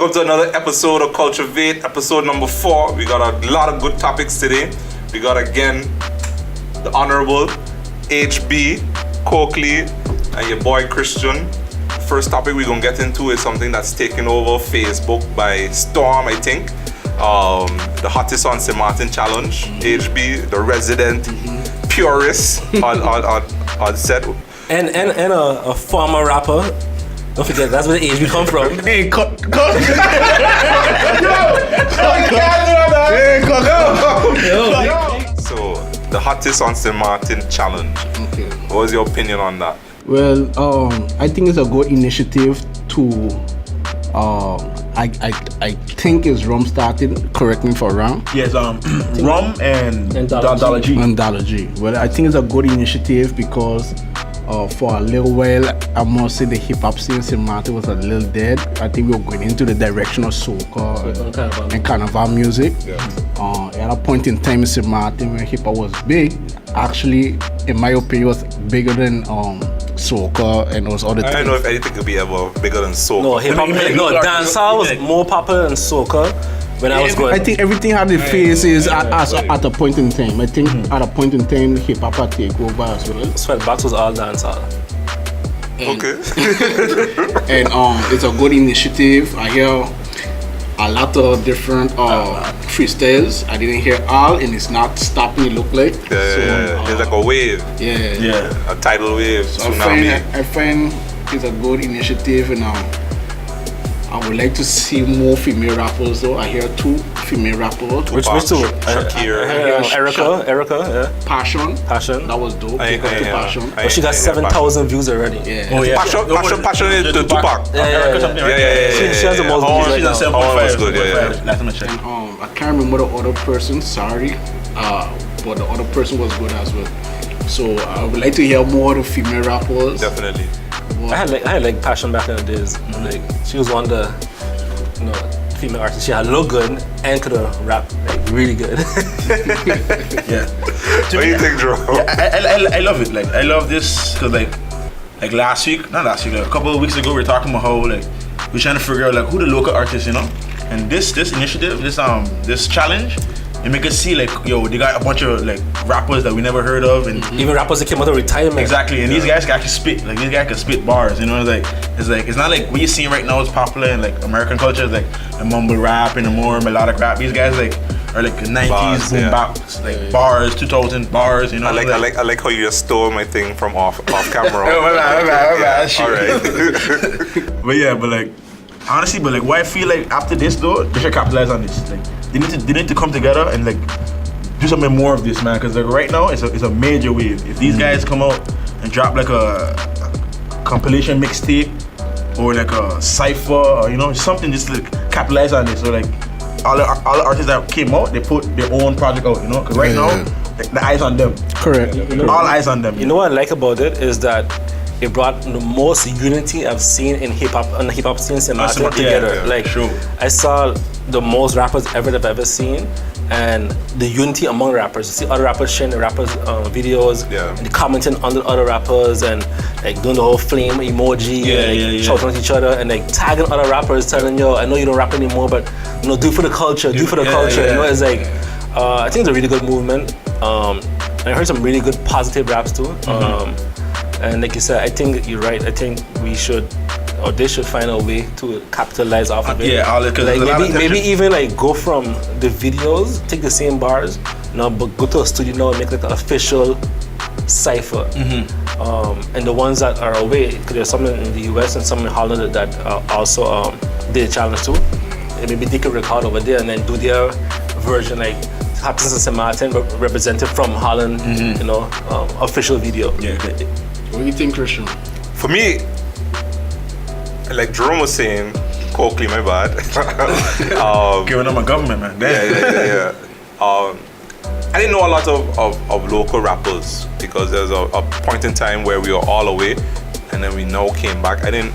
Welcome to another episode of Culturevate, episode number 4. We got a lot of good topics today. We got again the Honorable HB, Coakley, and your boy Christian. First topic we're gonna get into is something that's taken over Facebook by storm, I think. The Hottest on St. Martin challenge. HB, the resident purist on set. And a former rapper. Don't forget, that's where the HB come from. Hey, cut. So, the Hottest on St. Martin challenge. Okay. What was your opinion on that? Well, I think it's a good initiative to. I think it's Rum started. Correct me if I'm wrong. Yes, Rum and Dollar G. And Dollar G. Well, I think it's a good initiative because for a little while, I must say the hip hop scene in St. Martin was a little dead. I think we were going into the direction of soca and carnival music. Yeah. At a point in time in St. Martin when hip hop was big, actually, in my opinion, was bigger than soca and those other things. I don't know if anything could be ever bigger than soca. No, hip hop, dancehall was more popular than soca when I was going. I think everything had the phases at a point in time. I think at a point in time, hip hop had take over as well. Sweatbox was all dancehall. Okay. And it's a good initiative. I hear a lot of different freestyles. I didn't hear all, and it's not stopping. It look like It's like a wave. Yeah. A tidal wave. So Tsunami. I find it's a good initiative, and I would like to see more female rappers. Though I hear 2 female rappers. Which two? Shakira. Erica, yeah. Passion. That was dope. Big up to Passion. But she got 7,000 views already. Yeah. Oh yeah. Passion is the Tupac. Erica something, right? Yeah. She has the most views right She's now. on 7.5. was good, yeah. Last time I checked. And I can't remember the other person. Sorry, but the other person was good as well. So I would like to hear more of the female rappers. Definitely. I had like Passion back in the days. Like she was one of the female artists. She had look good and could rap like really good. Yeah. What do you think, Joe? Yeah, I love it. Like I love this because like a couple of weeks ago we were talking about how like we're trying to figure out like who the local artists, and this initiative, this challenge, it make us see like they got a bunch of like rappers that we never heard of, and Even rappers that came out of retirement. exactly, and these guys can actually spit. Like these guys can spit bars. It's not like what you're seeing right now is popular in like American culture, like the mumble rap and the more melodic rap. These guys are like 90s Bars, boom bap, like bars, 2000 bars. I like how you just stole my thing from off camera. All right. But like honestly, what I feel like after this though, they should capitalize on this. Like they need to come together and like do something more of this, man. Because like right now it's a major wave. If these guys come out and drop like a compilation mixtape or like a cipher or something, just like capitalize on this. So like all the artists that came out, they put their own project out. Because right now the eyes on them. Correct. All eyes on them. You know what I like about it is that it brought the most unity I've seen in hip hop on the hip hop scene in St. Martin together. yeah, like sure. I saw the most rappers I've ever seen, and the unity among rappers. You see other rappers sharing the rappers' videos, and commenting on the other rappers, and like doing the whole flame emoji, shouting at each other, and like tagging other rappers, telling I know you don't rap anymore, but do it for the culture, do it for the culture. It's like I think it's a really good movement. And I heard some really good positive raps too. And like you said, I think you're right. I think we should, or they should find a way to capitalize off of it. Yeah, like maybe even like go from the videos, take the same bars, but go to a studio now and make like an official cipher. And the ones that are away, because there's some in the US and some in Holland that also did a challenge too. And maybe they could record over there and then do their version like Hottest on St. Martin represented from Holland, official video. Yeah. What do you think, Christian? For me, like Jerome was saying, Coakley, my bad. Giving them a government, man. Yeah. I didn't know a lot of local rappers because there's a point in time where we were all away, and then we now came back. I didn't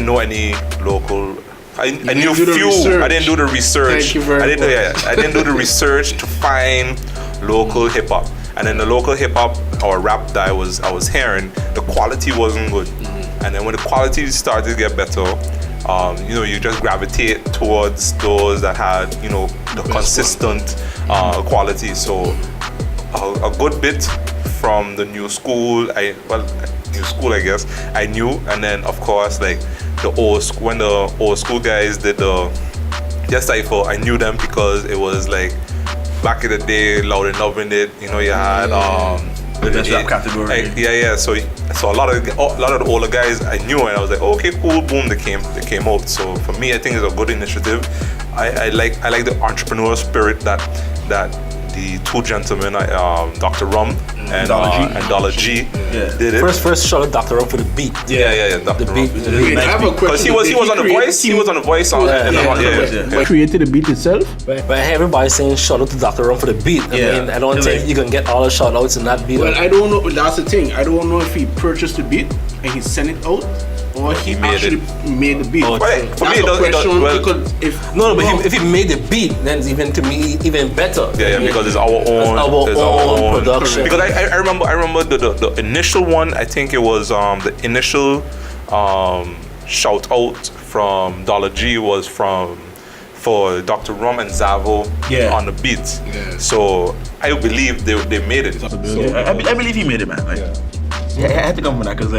know any local. I knew few. I didn't do the research. Thank you very much. I didn't do the research to find local hip hop. And then the local hip hop or rap that I was hearing, the quality wasn't good. And then when the quality started to get better, you just gravitate towards those that had, the consistent quality. So a good bit from the new school, I guess, I knew. And then, of course, like when the old school guys did their cypher, I knew them because it was like, back in the day, Loud and Loving It, you had the best rap category. So a lot of the older guys I knew, and I was like, okay, cool, boom, they came out. So for me, I think it's a good initiative. I like the entrepreneurial spirit that the two gentlemen, Dr. Rum and Dollar G did it. First shout out Dr. Rum for the beat. Yeah, Dr. Rum. I have a question. Because he was on the voice. He was on the voice. Created the beat itself. But I hear everybody saying shout out to Dr. Rum for the beat. I don't think you can get all the shout outs in that beat. Well, I don't know. That's the thing. I don't know if he purchased the beat and he sent it out, or he actually made the beat. For me, it does. If he made the beat, then it's even, to me, even better. Yeah, because it's our own production. Because I remember the initial one. I think it was the initial shout out from Dollar G was for Dr. Rum and Zavo on the beat. Yeah. So I believe they made it. I believe he made it, man. I had to come with that because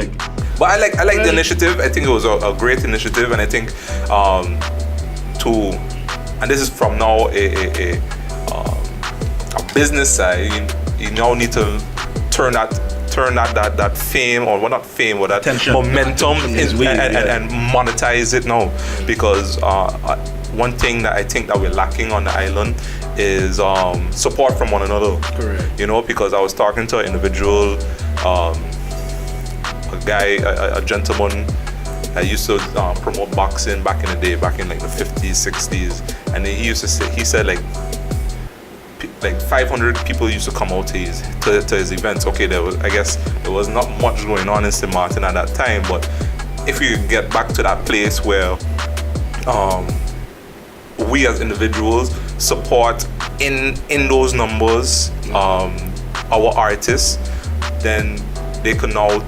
But I like the initiative. I think it was a great initiative, and I think and this is from now a business side. You now need to turn that fame, or not fame, or that attention, momentum and monetize it now, because one thing that I think that we're lacking on the island is support from one another. Correct. Because I was talking to an individual, a gentleman that used to promote boxing back in the day, back in like the 50s, 60s, and he used to say, he said like 500 people used to come out to his events. Okay, there was not much going on in St. Martin at that time, but if you get back to that place where we as individuals support in those numbers our artists, then they can now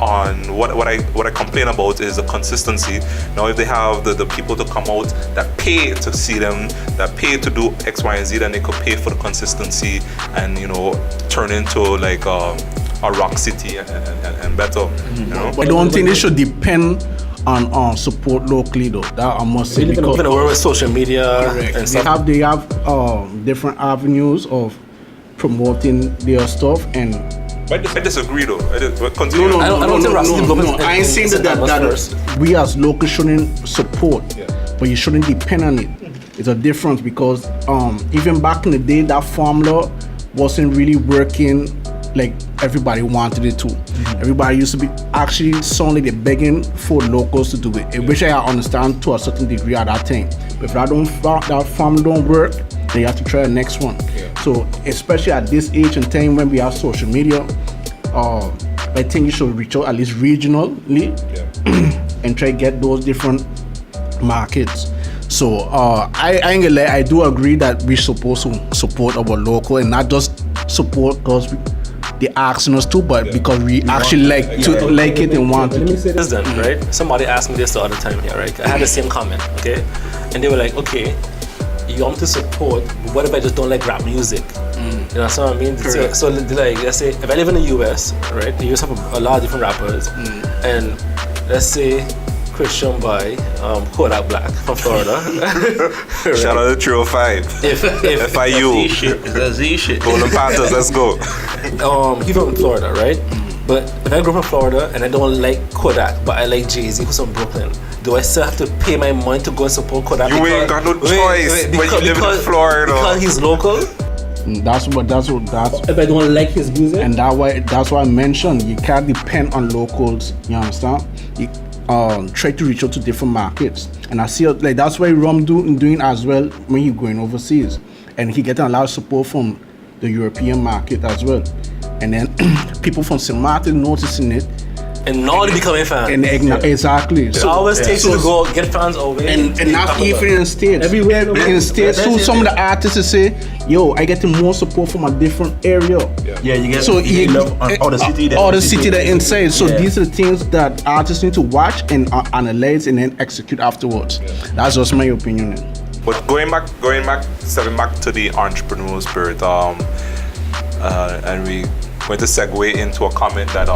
on what I complain about is the consistency. Now if they have the people to come out that pay to see them, that pay to do X, Y, and Z, then they could pay for the consistency and turn into like a rock city and better. I don't think it should depend on support locally though. That I must say, because even with social media and stuff. They have different avenues of promoting their stuff. And I disagree though. I ain't saying that we as locals shouldn't support, but you shouldn't depend on it. It's a difference, because even back in the day, that formula wasn't really working like everybody wanted it to. Everybody used to be actually sound like they're begging for locals to do it, which I understand to a certain degree at that time. But if that formula don't work, then you have to try the next one. So especially at this age and time when we have social media, I think you should reach out at least regionally and try to get those different markets. So I ain't gonna lie, I do agree that we're supposed to support our local, and not just support because they're asking us to, but because we actually like it and want it. Let me say this then, right? Somebody asked me this the other time here, right? I had the same comment, okay? And they were like, okay, you want to support, but what if I just don't like rap music? You know what I mean? So like, let's say, if I live in the US, right? The US have a lot of different rappers, and let's say Christian by Kodak Black from Florida. Right? Shout out to 305. If FIU. It's that Z shit. Golden Panthers, let's go. He's from Florida, right? But if I grew up in Florida and I don't like Kodak, but I like Jay-Z who's from Brooklyn, do I still have to pay my money to go and support Kodak? You ain't got no choice when you live in Florida. Because he's local? That's if I don't like his music? And that's why I mentioned you can't depend on locals, you understand? You try to reach out to different markets. And I see like that's why Rum doing as well when he's going overseas. And he getting a lot of support from the European market as well. And then people from St. Martin noticing it And now they becoming fans. And exactly. So always takes you to go get fans away. And not even in states. Everywhere. In states too, some of the artists will say, yo, I get more support from a different area. Yeah, you get so you love all the city. All the city that inside. So Yeah. these are the things that artists need to watch and analyze and then execute afterwards. That's just my opinion. But stepping back to the entrepreneurial spirit, and we going to segue into a comment that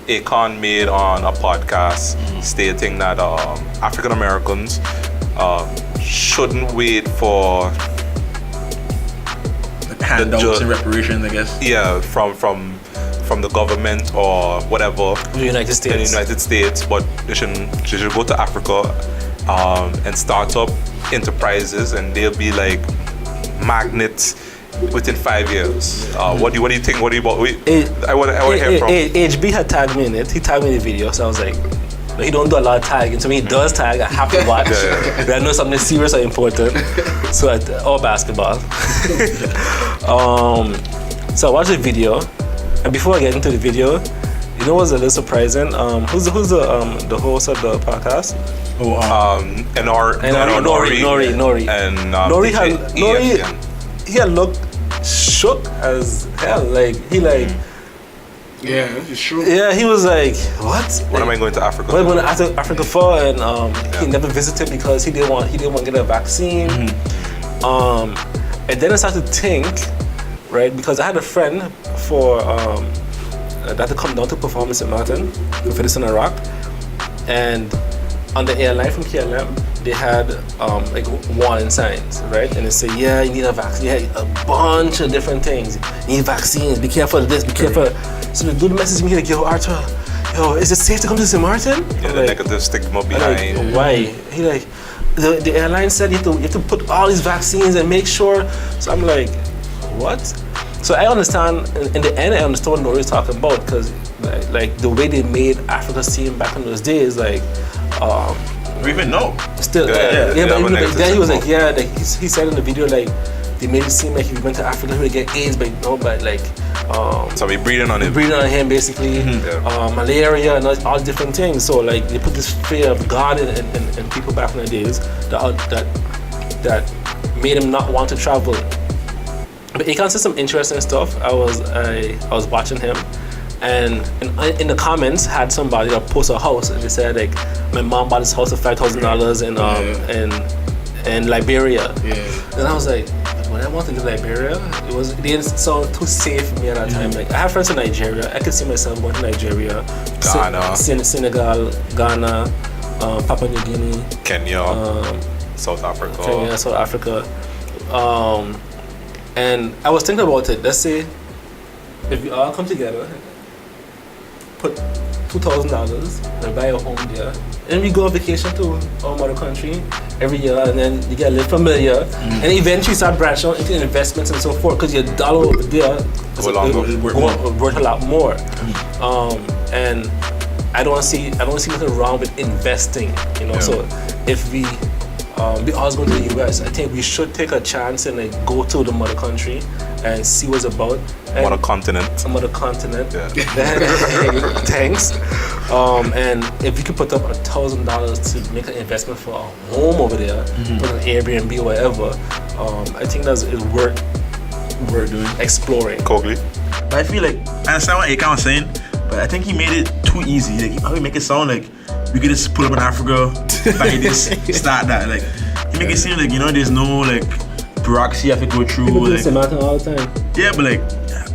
Akon made on a podcast stating that African Americans shouldn't wait for handouts and reparations, I guess. Yeah, from the government or whatever In the United States. but they should go to Africa and start up enterprises, and they'll be like magnets within 5 years. What do you think? I want to hear from. HB had tagged me in it. He tagged me in the video, so I was like, he don't do a lot of tagging. To me, he does tag. I have to watch. But I know something serious or important. Or basketball. So I watched the video, and before I get into the video, you know what's a little surprising? Who's the host of the podcast? Nori. And Nori he had looked shook as hell. Like he like. Yeah, it's true. Yeah, he was like, what? When am I going to Africa? What am I going to Africa for? And he never visited because he didn't want to get a vaccine. And then I started to think, right? Because I had a friend that had to come down to perform in St. Martin for HottestOnTheRock, and on the airline from KLM, they had like warning signs, right? And they say, yeah, you need a vaccine. Yeah, a bunch of different things. You need vaccines. Be careful of this. Be careful. So the dude messaged me like, yo, Arthur, is it safe to come to St. Martin? Yeah, the negative stigma behind. Like, why? He like, the airline said you have to put all these vaccines and make sure. So I'm like, what? So I understand. In the end, I understand what Nori's talking about, because like the way they made Africa seem back in those days, like. We even know. Still, but then he was like, he said in the video, like, they made it seem like he went to Africa to get AIDS, but like, so we breathing on him. Breathing on him, basically, malaria and all different things. So like, they put this fear of God in people back in the days that made him not want to travel. But he can say some interesting stuff. I was watching him. And in the comments, had somebody that posted a house, and they said like, my mom bought this house for $5,000 in Liberia. Yeah. And I was like, when I wanted to go to Liberia, it didn't sound too safe for me at that time. Like I have friends in Nigeria. I could see myself going to Nigeria, Ghana, Senegal, Ghana, Papua New Guinea, Kenya, South Africa. And I was thinking about it. Let's say if we all come together, put $2,000 and buy a home there, and we go on vacation to our mother country every year, and then you get a little familiar, and eventually start branching out into investments and so forth, because your dollar over there is worth a lot more. And I don't see nothing wrong with investing, you know. So if we always going to the US, I think we should take a chance and like go to the mother country and see what's about. Mother continent. Yeah. Thanks. And if you could put up $1,000 to make an investment for a home over there, put an Airbnb or whatever, I think it's worth doing, exploring. Cogley. But I feel like I understand what Akon was saying, but I think he made it too easy. Like how he make it sound like we could just pull up in Africa, buy this, start that. Like he make it seem like, you know, there's no like bureaucracy you have to go through. People do like, St. Martin all the time. Yeah, but like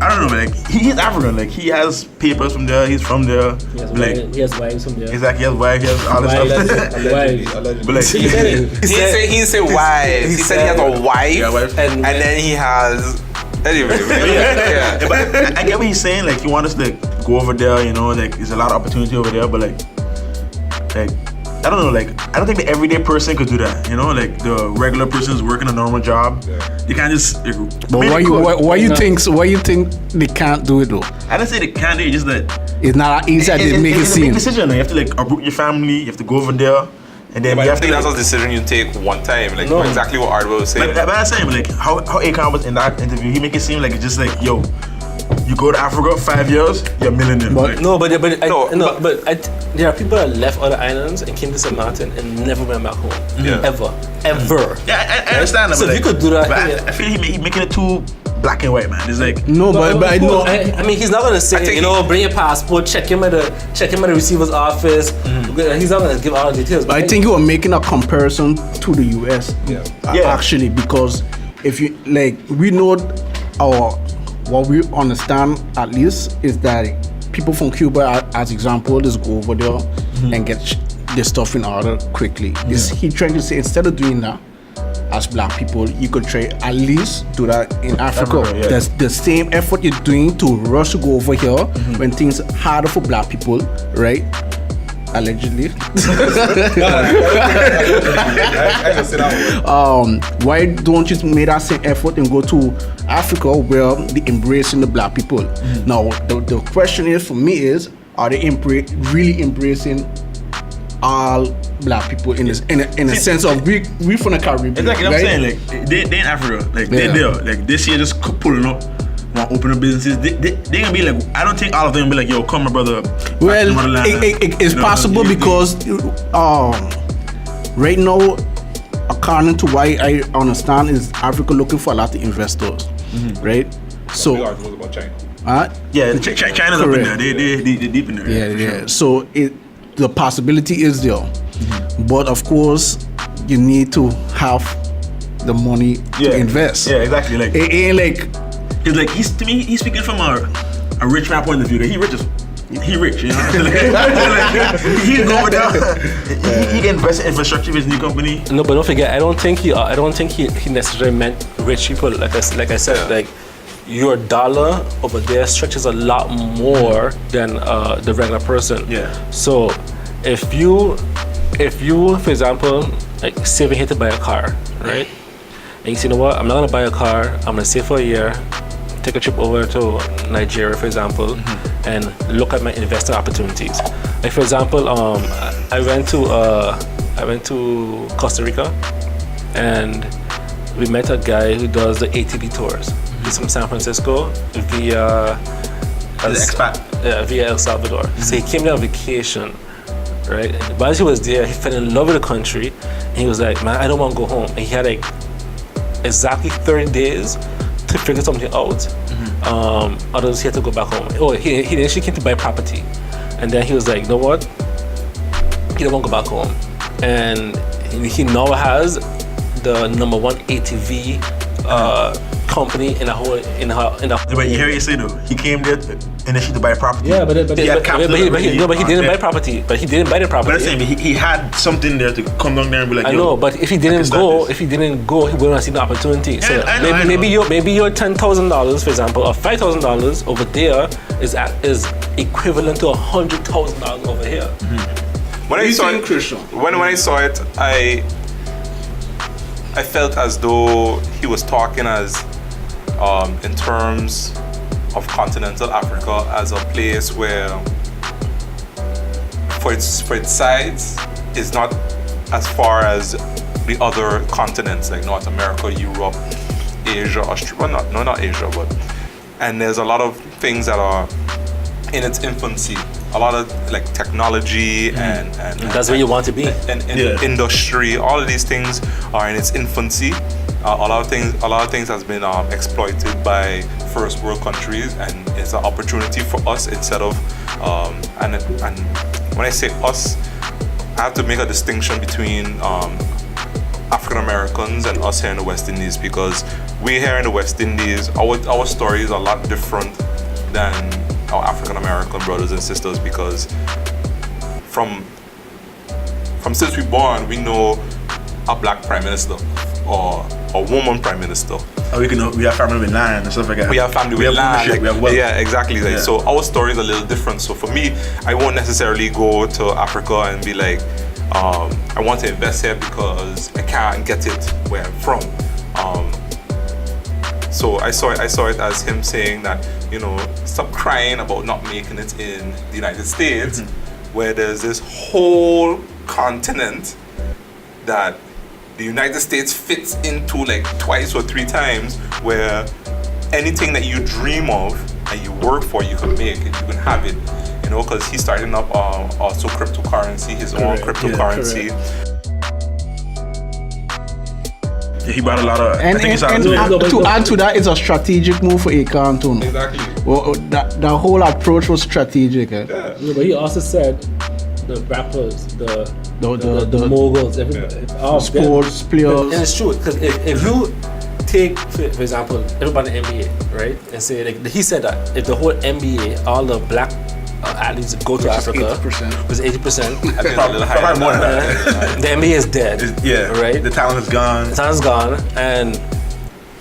I don't know, but like he's African. Like he has papers from there. He's from there. He has wives from there. Exactly, he has wife. He has all this stuff. But like he didn't say wife. He said he has a wife, and then he has. Anyway, but I get what he's saying. Like he wants us to like, go over there. You know, like there's a lot of opportunity over there. But like I don't know. Like I don't think the everyday person could do that. You know, like the regular person is working a normal job. You can't just. Like, but why you think they can't do it though? I don't say they can't do it. Just that it's not easy to make it seem. It's a big decision. You have to like uproot your family. You have to go over there. And then I think that's a decision you take one time. Like exactly what Ardwell was saying. But I'm saying, like how Akon was in that interview, he make it seem like it's just like, yo, You go to Africa 5 years, you're a millionaire. But- There are people that left other islands and came to St. Martin and never went back home. Yeah. Ever. Yeah, I understand that. So but if you could do that, but yeah. I feel he making it too black and white, man. It's like No, but I know. I mean, he's not gonna say, bring your passport, check him at the receiver's office. He's not gonna give all the details. But I think you are making a comparison to the US. Yeah. Actually, because if you we know what we understand at least is that people from Cuba, as example, just go over there and get their stuff in order quickly. He trying to say instead of doing that as black people, you could try at least do that in Africa. Yeah. There's the same effort you're doing to rush to go over here when things are harder for black people, right? Allegedly. I can say that one. Why don't you make that same effort and go to Africa where they embracing the black people? Now the question is for me is, are they really embracing all black people in a sense of we from the Caribbean? exactly. Right? I'm saying like they in Africa, like they there, like this year just pulling up. Want to open up businesses, they gonna be like, I don't think all of them will be like, yo, come my brother. Well, it's possible because right now, according to why I understand, is Africa looking for a lot of investors, right? We So, are talking about China. Yeah, China's up in there. They deep in there. yeah, for yeah. sure. So the possibility is there, but of course, you need to have the money to invest. Yeah, exactly. Like It ain't like. it's like he's speaking from a rich man point of view. Like, he rich, you know. He can go over there. He can invest in infrastructure of his new company. No, but don't forget, I don't think he necessarily meant rich people. Like I said, like your dollar over there stretches a lot more than the regular person. Yeah. So if you, for example, like saving here to buy a car, right? And you say, you know what? I'm not gonna buy a car. I'm gonna save for a year. Take a trip over to Nigeria, for example, and look at my investing opportunities. Like for example, I went to Costa Rica, and we met a guy who does the ATV tours. He's from San Francisco via expat. via El Salvador. So he came there on vacation, right? And while he was there, he fell in love with the country, and he was like, "Man, I don't want to go home." And he had like exactly 30 days to figure something out. Others he had to go back home. Oh, he initially came to buy property, and then he was like, you know what? He don't want to go back home, and he now has the #1 ATV company in the whole. But you hear you say though, he came there initially to buy property. Yeah, but he didn't buy the property. But he didn't buy the property. But I'm saying he had something there to come down there and be like, I know, but if he didn't go, he wouldn't have seen the opportunity. So I know. maybe your $10,000, for example, or $5,000 over there is equivalent to $100,000 over here. When I saw it, Christian? when I saw it, I felt as though he was talking as in terms of continental Africa as a place where for its size is not as far as the other continents like North America, Europe, Asia, Australia. Well, not Asia, but and there's a lot of things that are in its infancy. A lot of like technology and That's where you want to be. and industry. All of these things are in its infancy. A lot of things has been exploited by first world countries, and it's an opportunity for us instead of and when I say us, I have to make a distinction between African Americans and us here in the West Indies, because we here in the West Indies, our story is a lot different than our African American brothers and sisters, because from since we're born, we know a black prime minister or a woman prime minister. we have family with land and stuff like that. We have family with land. ownership, we have wealth. Yeah, exactly. Like, Yeah. so our story is a little different. So for me, I won't necessarily go to Africa and be like, I want to invest here because I can't get it where I'm from. So I saw it as him saying that, you know, stop crying about not making it in the United States, where there's this whole continent that the United States fits into like twice or three times, where anything that you dream of and you work for it, you can make it, you can have it. You know, because he's starting up also cryptocurrency, his own cryptocurrency. Yeah, he brought a lot of. And to add to that, it's a strategic move for Akon too. Exactly. Well, the whole approach was strategic. Yeah, but he also said the rappers, the moguls, everybody, sports players. And it's true, because if you take, for example, everybody in the NBA, right, and say, like, he said that if the whole NBA, all the black athletes go to Africa, 80%. was 80%. I think a little higher. Probably more than that. The NBA is dead. Right? The talent is gone. The talent's gone, and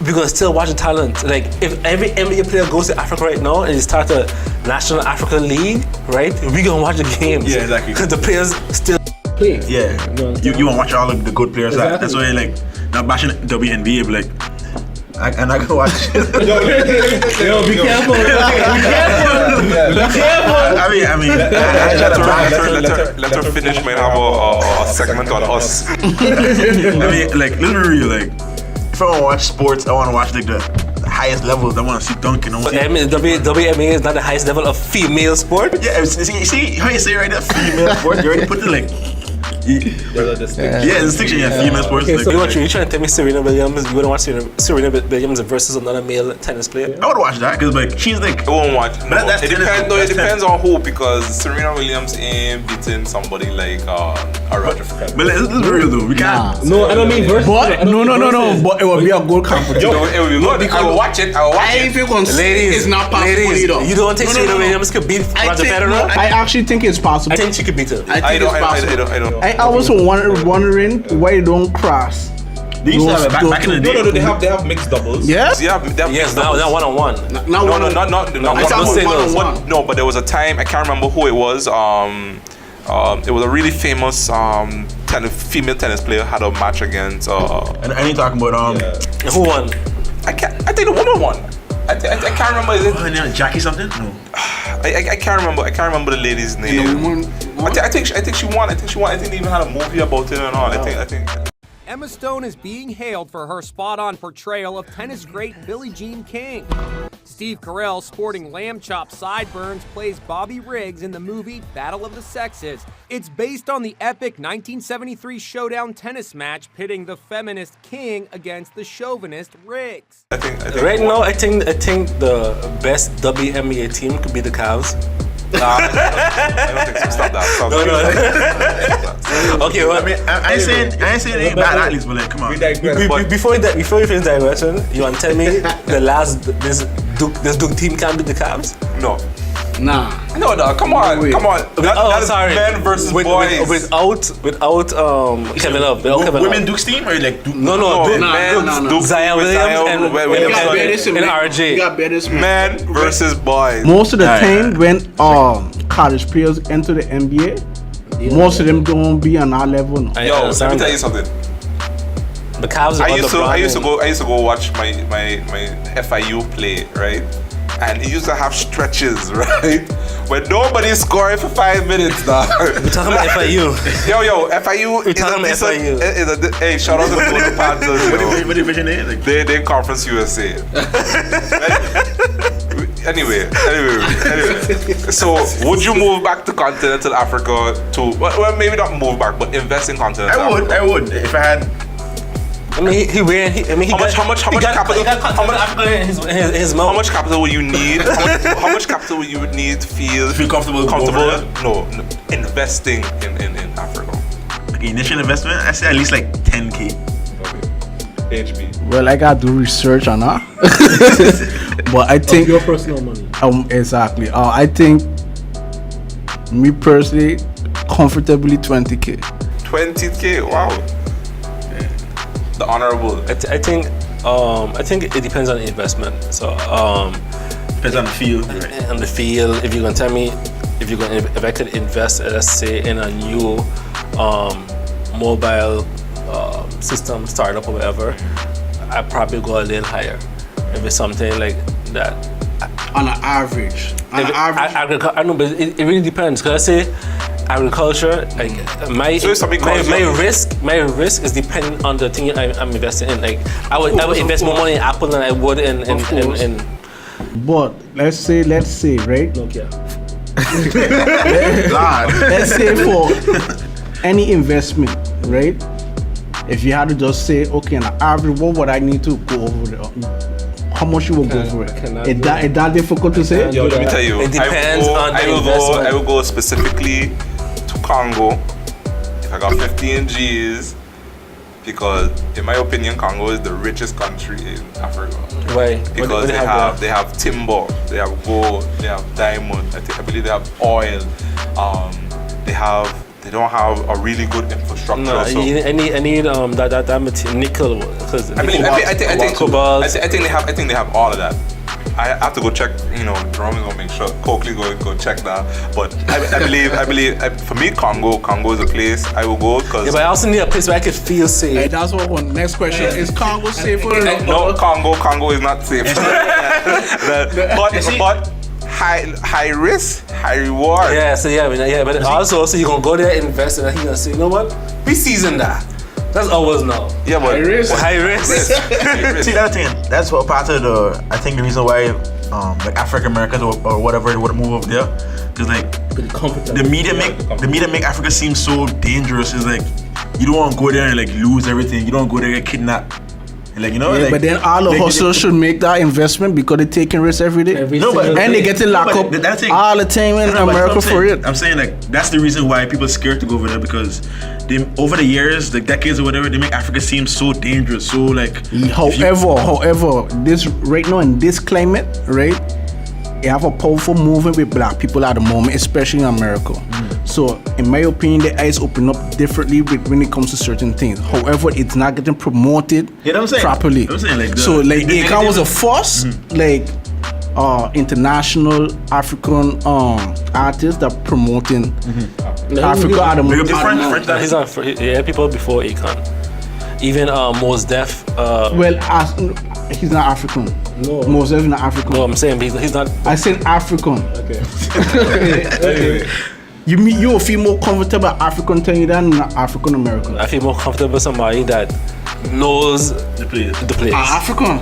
we're gonna still watch the talent. Like, if every NBA player goes to Africa right now and they start a National African League, right, we're gonna watch the games. Yeah, exactly. Because the players still play. Yeah. You want to watch all of the good players. Exactly. That's why, like, not bashing WNBA, but like, and I can watch. Yo, be careful. Be careful. I mean, let her finish. Might have a segment on us. I mean, like, let's be real. Like, if I want to watch sports, I want to watch like the highest levels. I want to see dunking. I want to see. WNBA is not the highest level of female sport. Yeah, see how you say right there, female sport. You already put the like. Distinction. Yeah, female sports. Okay, like, so you trying to tell me Serena Williams? You wouldn't watch Serena Williams versus another male tennis player? I would watch that because like she's like. I won't watch. No, That's it depends. No, it depends on who, because Serena Williams ain't beating somebody like a Roger Federer. But let's be real though. We can't. No, I don't mean versus. But no. But it would be a good competition. It will be good. I will watch it. I think it's not possible either. You don't think Serena Williams could beat Roger Federer? I actually think it's possible. I think she could beat her. I don't. I was wondering why they don't cross. They used to have it back in the day. No, they have mixed doubles. Yes? Yeah, they have Yes, mixed now doubles. one-on-one. I thought one-on-one. No, but there was a time, I can't remember who it was. It was a really famous female tennis player had a match against. And I ain't talking about Who won? I think the woman won. I can't remember. Is it? Jackie something? No. I can't remember. I can't remember the lady's name. I think she won. I think they even had a movie about it and all. I think. Emma Stone is being hailed for her spot-on portrayal of tennis great Billie Jean King. Steve Carell, sporting lamb chop sideburns, plays Bobby Riggs in the movie Battle of the Sexes. It's based on the epic 1973 showdown tennis match pitting the feminist King against the chauvinist Riggs. I think Right now, I think the best WNBA team could be the Cavs. I don't think so. Stop that. Okay, well, I mean, I ain't saying it ain't bad athletes, but like, come on. before you finish digression, you want to tell me this Duke team can't beat the Cavs? No, come on, Wait. come on. That is men versus boys. Without Kevin Love. Women Duke's team or like Duke? No. Duke, Zion Williams and RJ. You got better men versus boys. Most of the time when college players enter the NBA, most of them don't be on our level. No. Yo, let me tell you something. The Cavs. I used to go watch my FIU play, right? And he used to have stretches, right? Where nobody's scoring for 5 minutes, dog. We're talking about FIU. Yo, FIU. We're talking about FIU. Hey, shout out to the Golden Panthers. What division they like? They Conference USA. Anyway. So, would you move back to continental Africa to? Well, maybe not move back, but invest in continental Africa. I would if I had. I mean, How much capital? His mouth. How much capital would you need? How much capital would you need to feel comfortable? No, investing in Africa. Like initial investment, I say at least like 10K. Okay. HB. Well, I gotta do research on that. But I think Your personal money. Exactly. I think me personally, comfortably 20K. 20K. Wow. The honorable. I think it depends on the investment. So Depends on the field. Right. On the field, if you're gonna tell me if I could invest, let's say, in a new mobile system startup or whatever, I'd probably go a little higher. If it's something like that. On an average. I know, but it really depends. Cause I say agriculture, like my risk is dependent on the thing I'm investing in. Like I would invest more money in Apple than I would in But let's say, right? Nokia. Let's say for any investment, right? If you had to just say, okay, on average, what would I need to go over there? How much you will go for it? Is that difficult to say? Yo, let me tell you. It depends on the investment. I will go specifically to Congo if I got 15 G's, because in my opinion, Congo is the richest country in Africa. Why? Because they have timber, they have gold, they have diamond. I believe they have oil. They don't have a really good infrastructure. No, so I need that material, nickel, because I think they have all of that. I have to go check. Roman's gonna make sure. Coakley's go check that. But I believe for me, Congo is a place I will go because. Yeah, but I also need a place where I could feel safe. Hey, that's what one. Next question: is Congo safer? No, Congo is not safe. but high risk, high reward. Yeah, so but also you're gonna go there, invest, and he's gonna say, you know what? We season that. That's always now. Yeah, but high risk. See, that thing, that's what part of I think the reason why like African Americans or whatever they would move over there, because like the media make Africa seem so dangerous. It's like you don't want to go there and like lose everything. You don't go there and get kidnapped. Like, like, but then all the hustlers should make that investment because they're taking risks every day. And they get to lock up all the time in America for it. I'm saying like that's the reason why people are scared to go over there, because over the years, the decades or whatever, they make Africa seem so dangerous. So like, however, this right now in this climate, right? You have a powerful movement with black people at the moment, especially in America. So, in my opinion, the eyes open up differently when it comes to certain things. However, it's not getting promoted properly. I'm saying like so, like, Akon was a force, like international African artists that promoting Africa at the moment. He's not. He had people before Akon. Even Mos Def. He's not African. No. Mos Def is not African. No, I'm saying he's not. I said African. Okay. You will feel more comfortable African than you than African American. I feel more comfortable with somebody that knows the place. African.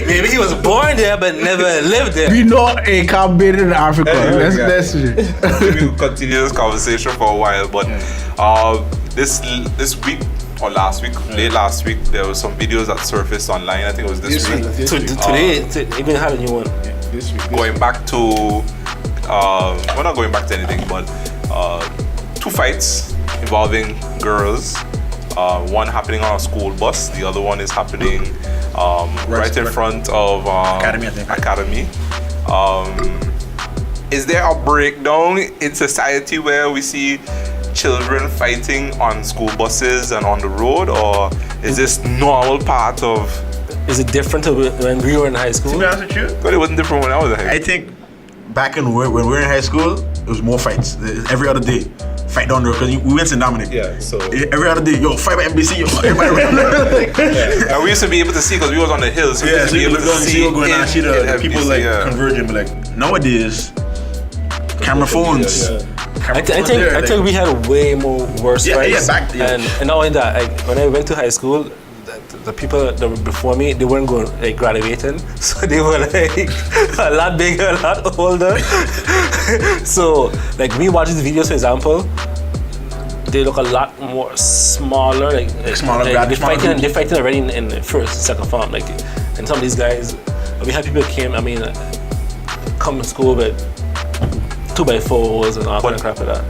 Maybe he was born there but never lived there. We know Akon better than Africa. Let's we will continue this conversation for a while, but this week or late last week, there were some videos that surfaced online. I think it was this week. Today, even had a new one. This week. Going back to, we're not going back to anything, but 2 fights involving girls. One happening on a school bus. The other one is happening right in front of Academy, I think. Academy. Is there a breakdown in society where we see children fighting on school buses and on the road, or is this normal part of? Is it different to when we were in high school? To be honest with you, But it wasn't different when I was in high school. I think back when we were in high school, it was more fights every other day. Fight down the road, because we went to Dominic. Yeah, so every other day, yo, fight by NBC, yo, everybody around. And we used to be able to see because we was on the hills. So we Yeah, used so to be you able look to down and see what's going on, see the in people FBC, like yeah. converging, but like nowadays, camera phones. I think we had way more worse fights. Yeah. And not only that, when I went to high school, the people that were before me, they weren't graduating, so they were like a lot bigger, a lot older. So like we watch these videos, for example, they look a lot more smaller. They're fighting already in the first, second form. Like, and some of these guys, we had people came. Come to school with 2x4s and all kind of crap like that.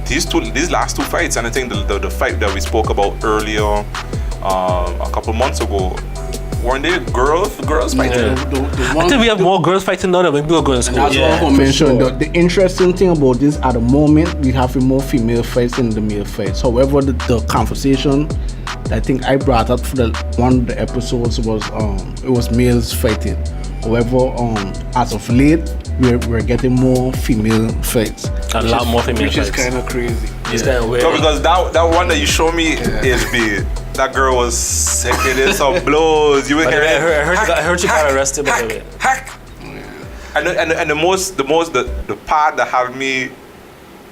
These last 2 fights, and I think the fight that we spoke about earlier, a couple months ago, weren't they girls fighting? Yeah. I think we have more girls fighting now than when people go to school. That's what I want to mention. The interesting thing about this at the moment, we have more female fights than the male fights. However, the conversation I think I brought up for one of the episodes was it was males fighting. However, as of late, we're getting more female fights. A lot more female fights. Which is kind of crazy. It's kind of weird. No, because that one that you showed me is big. That girl was sick in some blows. You were I heard she got arrested by the way. And the part that had me,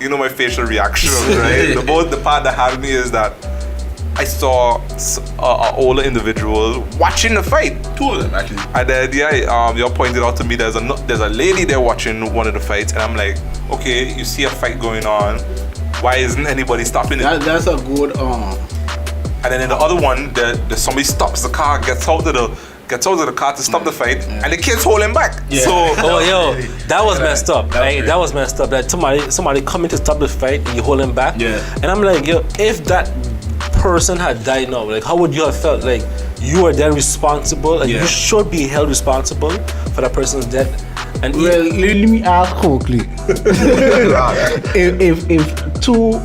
my facial reaction, right? The part that had me is that I saw an older individual watching the fight. Two of them actually. And then you pointed out to me there's a lady there watching one of the fights, and I'm like, okay, you see a fight going on, why isn't anybody stopping it? That's a good And then in the other one, somebody stops the car, gets out of the car to stop the fight, and the kid's holding back. Yeah. So that was messed up. That was messed up. That somebody coming to stop the fight and you holding back. Yeah. And I'm like, yo, if that person had died now, like how would you have felt? Like you are then responsible, and you should be held responsible for that person's death. And well, let me ask quickly. if two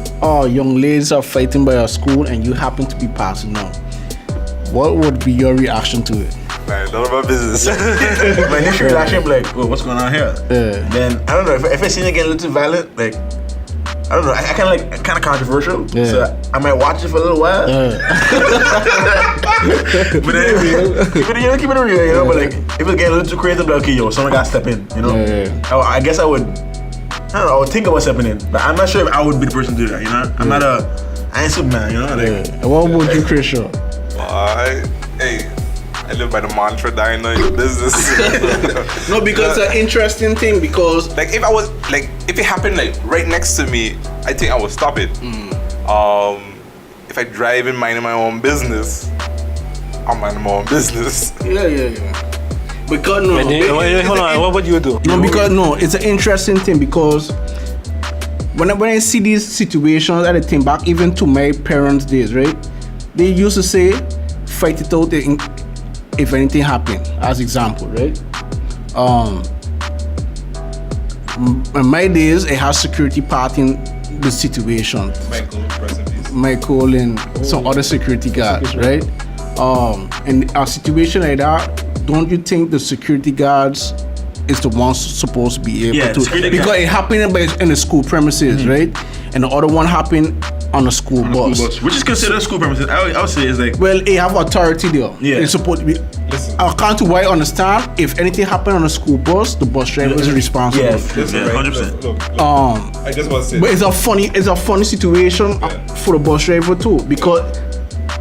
young ladies are fighting by a school and you happen to be passing out, what would be your reaction to it? Man, none of my business. My initial reaction be like, what's going on here? Then I don't know if I see it getting a little violent, like I don't know, I kind of controversial, so I might watch it for a little while. But then keep it real, you know. But like if it's getting a little too crazy, I'm like, okay, yo, someone gotta step in, you know. I guess I would think about stepping in, but I'm not sure if I would be the person to do that, you know. I ain't Superman, you know. Like, what would you, Christian? I live by the mantra, dying in your business. No, because it's an interesting thing, because like if it happened like right next to me, I think I would stop it. If I drive and minding my own business, I'm minding my own business. Yeah. Because hold on, what would you do? No, it's an interesting thing, because when I see these situations, I think back even to my parents' days, right? They used to say, fight it out if anything happened, as example, right? In my days, it has security part in the situation. Michael and some other security guards, right? In a situation like that, don't you think the security guards is the ones supposed to be able to? Because it happened in the school premises, right? And the other one happened on a school bus. Which is considered school premises. I would say it's like, well, they have authority there. Yeah. It's supposed to be. I can't why I understand if anything happened on a school bus, the bus driver is responsible. Yes, 100%. Look, I just want to say. But it's a funny situation for the bus driver too, because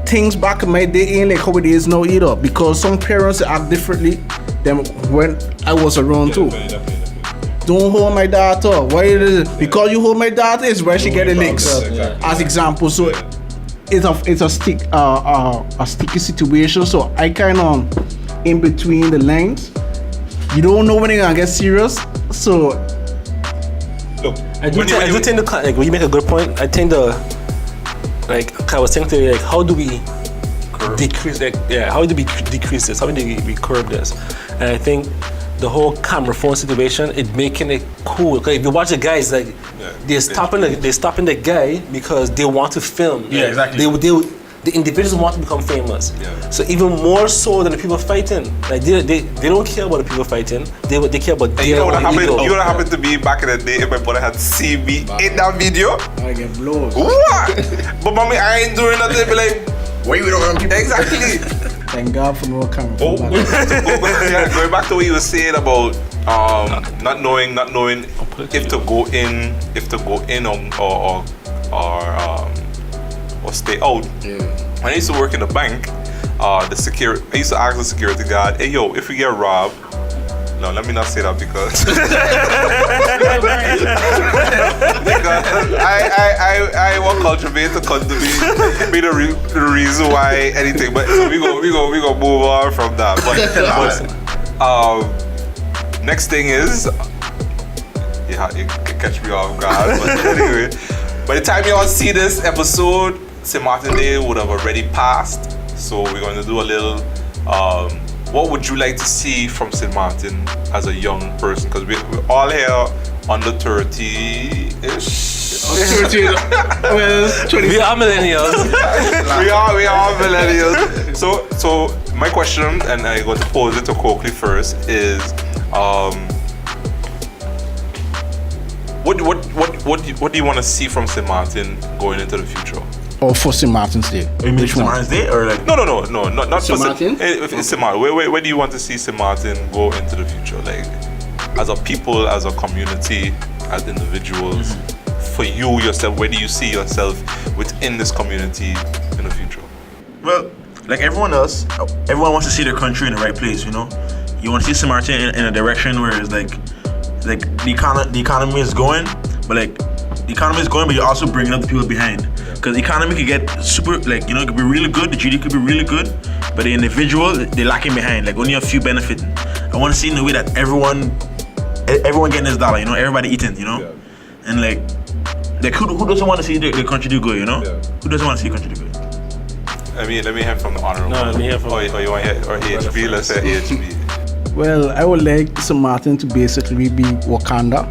things back in my day ain't like how it is now either. Because some parents act differently than when I was around too. Definitely. Don't hold my daughter. Why is it? Because you hold my daughter is where she get the licks. As example, so it's a sticky situation. So I kind of in between the lines. You don't know when you're gonna get serious. So Look, I do think when you make a good point, I think I was thinking how do we decrease how do we decrease this? How do we curb this? And I think the whole camera phone situation, it making it cool. If you watch the guys, like they're stopping the guy because they want to film. Yeah, exactly. The individuals want to become famous. Yeah. So even more so than the people fighting. Like they don't care about the people fighting. They care about you know what happened to me back in the day if my brother had seen me in that video? I get blows. What? But mommy, I ain't doing nothing. Be like, why you don't people? exactly. Thank God for no camera. Going back to what you were saying about not knowing if to go in or stay out. Yeah. When I used to work in the bank, I used to ask the security guard, "Hey yo, if we get robbed." No, let me not say that because I want Culturevate to come to be the reason why anything. But so we go move on from that. But next thing is, you can catch me off guard. But anyway, by the time y'all see this episode, St. Martin Day would have already passed. So we're going to do a little. What would you like to see from St. Martin as a young person? Because we're all here under 30-ish. Well, 20. We are millennials. we are millennials. So my question, and I got to pose it to Coakley first, is what do you want to see from St. Martin going into the future? Or for St. Martin's Day? You mean Which St. one? Martin's Day or like? No, not St. for Martin? St. Martin. Where do you want to see St. Martin go into the future? Like, as a people, as a community, as individuals, for you yourself, where do you see yourself within this community in the future? Well, like everyone else, everyone wants to see their country in the right place, you know? You want to see St. Martin in a direction where it's like the economy is going, but like the economy is going, but you're also bringing up the people behind. Because the economy could get super, like, you know, it could be really good, the GDP could be really good, but the individual, they're lacking behind, like only a few benefiting. I want to see in a way that everyone getting this dollar, you know, everybody eating, you know? Yeah. And like who doesn't want to see the country do good, you know? Yeah. Who doesn't want to see the country do good? Let me hear from the honorable. No, let me hear from. Oh, you want to hear or HB? Let's say HB. Well, I would like St. Martin to basically be Wakanda.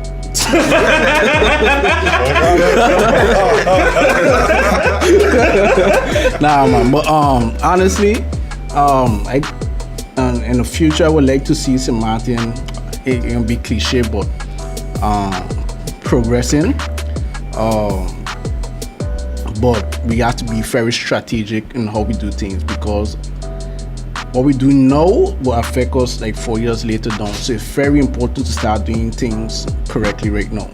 Nah, man. But honestly, I in the future I would like to see St. Martin. It can be cliche, but progressing. But we have to be very strategic in how we do things, because what we do now will affect us like 4 years later down. So it's very important to start doing things correctly right now,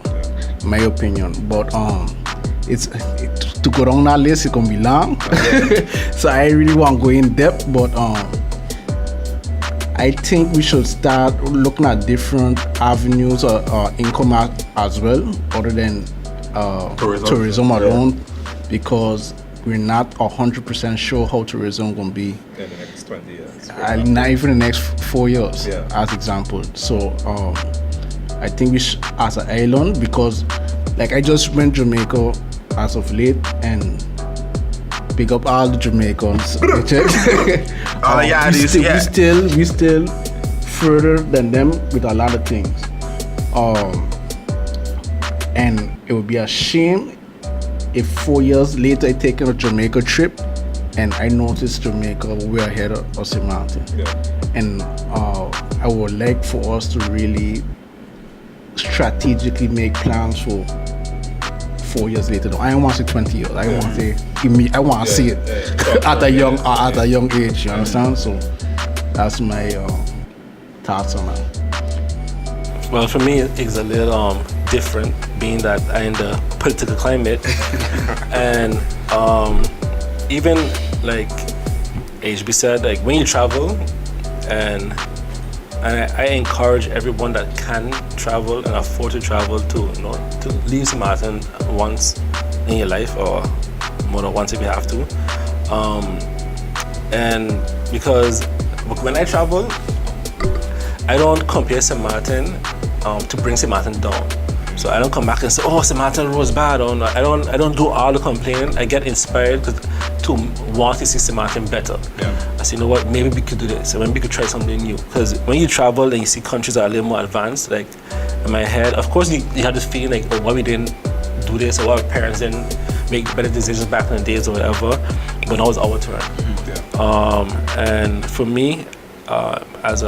in my opinion. But to go down that list, it's gonna be long. So I really want to go in depth, but I think we should start looking at different avenues or income as well, other than tourism alone, because we're not 100% sure how tourism gonna be in the next 20 years. Not even the next 4 years, as example. So I think we should, as an island, because like I just went to Jamaica as of late, and big up all the Jamaicans. We still further than them with a lot of things. And it would be a shame if 4 years later I take a Jamaica trip and I notice Jamaica way ahead of St. Martin. And I would like for us to really strategically make plans for 4 years later. I don't want to say 20 years. I want to say I want to see it at a young age. You understand? So that's my thoughts on that. Well, for me, it's a little different, being that I'm in the political climate, and even like HB said, like when you travel, and I encourage everyone that can travel and afford to travel to leave St. Martin once in your life, or more than once if you have to, and because when I travel, I don't compare St. Martin to bring St. Martin down. So I don't come back and say, oh, St. Martin was bad, or no. I don't do all the complaining. I get inspired to want to see St. Martin better. I say, you know what, maybe we could do this, and maybe we could try something new. Because when you travel and you see countries that are a little more advanced, like in my head, of course you have this feeling like, oh, why we didn't do this, or why our parents didn't make better decisions back in the days or whatever, but now it's our turn. And for me, as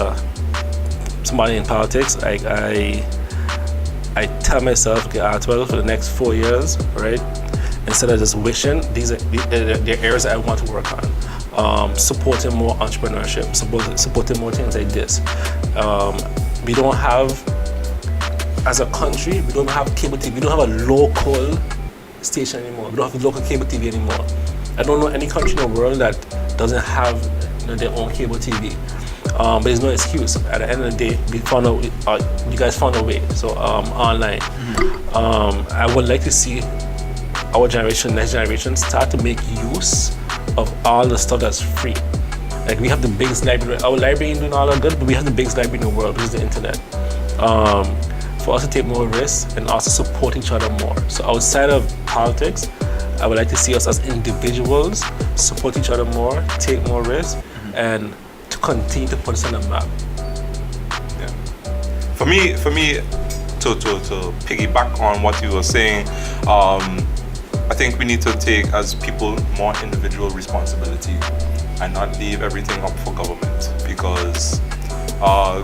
somebody in politics, I tell myself, okay, well, for the next 4 years, right? Instead of just wishing, these are the areas that I want to work on. Supporting more entrepreneurship, supporting more things like this. We don't have, as a country, we don't have cable TV. We don't have a local station anymore. We don't have local cable TV anymore. I don't know any country in the world that doesn't have their own cable TV. But there's no excuse. At the end of the day, you guys found a way. So online, I would like to see our generation, next generation, start to make use of all the stuff that's free. Like we have the biggest library. Our library ain't doing all that good, but we have the biggest library in the world, which is the internet. For us to take more risks and also support each other more. So outside of politics, I would like to see us as individuals support each other more, take more risks, and to continue to put us on the map. For me, to piggyback on what you were saying, I think we need to take as people more individual responsibility and not leave everything up for government, because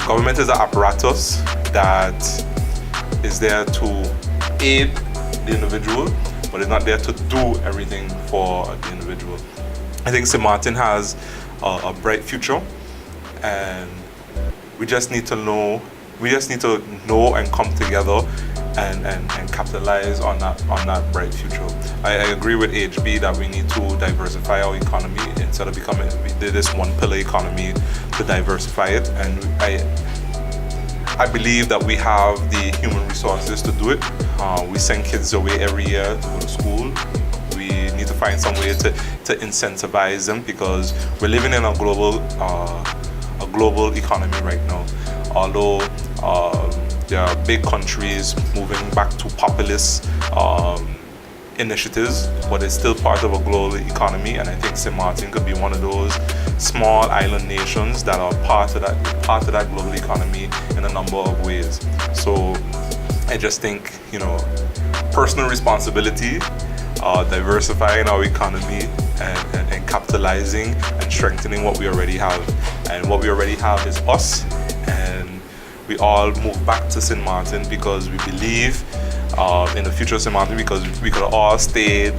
government is an apparatus that is there to aid the individual, but it's not there to do everything for the individual. I think St. Martin has a bright future, and we just need to know and come together and capitalize on that bright future. I agree with HB that we need to diversify our economy instead of becoming this one pillar economy, to diversify it. And I believe that we have the human resources to do it. We send kids away every year to go to school. We need to find some way to incentivize them, because we're living in a global economy right now. Although there are big countries moving back to populist initiatives, but it's still part of a global economy, and I think St. Martin could be one of those small island nations that are part of that global economy in a number of ways. So I just think, personal responsibility, diversifying our economy, and capitalizing and strengthening what we already have. And what we already have is us, and we all move back to St. Martin because we believe in the future of St. Martin, because we could all stay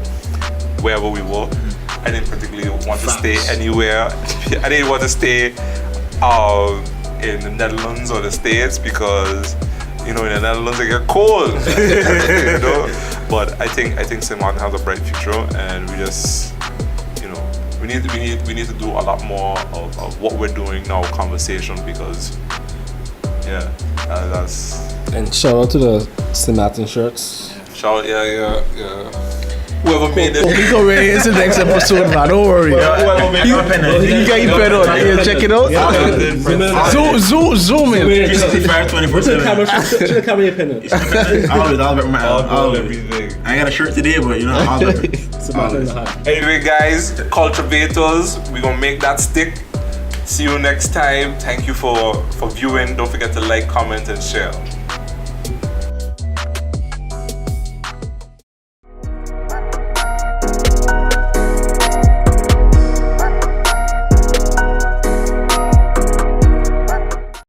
wherever we were. I didn't particularly want to stay anywhere. I didn't want to stay in the Netherlands or the States, because in the Netherlands it get cold. But I think St. Martin has a bright future, and we just we need to do a lot more of what we're doing now, conversation, because that's. And shout out to the St. Martin shirts. Shout yeah. Whoever made it. We go right into the next episode, man. Don't worry. Whoever made it. You got your pen on. Yeah, check it out. Zoom in. 365, 24/7. To the camera, your pen on. Always. Everything. I ain't got a shirt today, but always. Anyway, guys, Culturevators, we're gonna make that stick. See you next time. Thank you for viewing. Don't forget to like, comment, and share.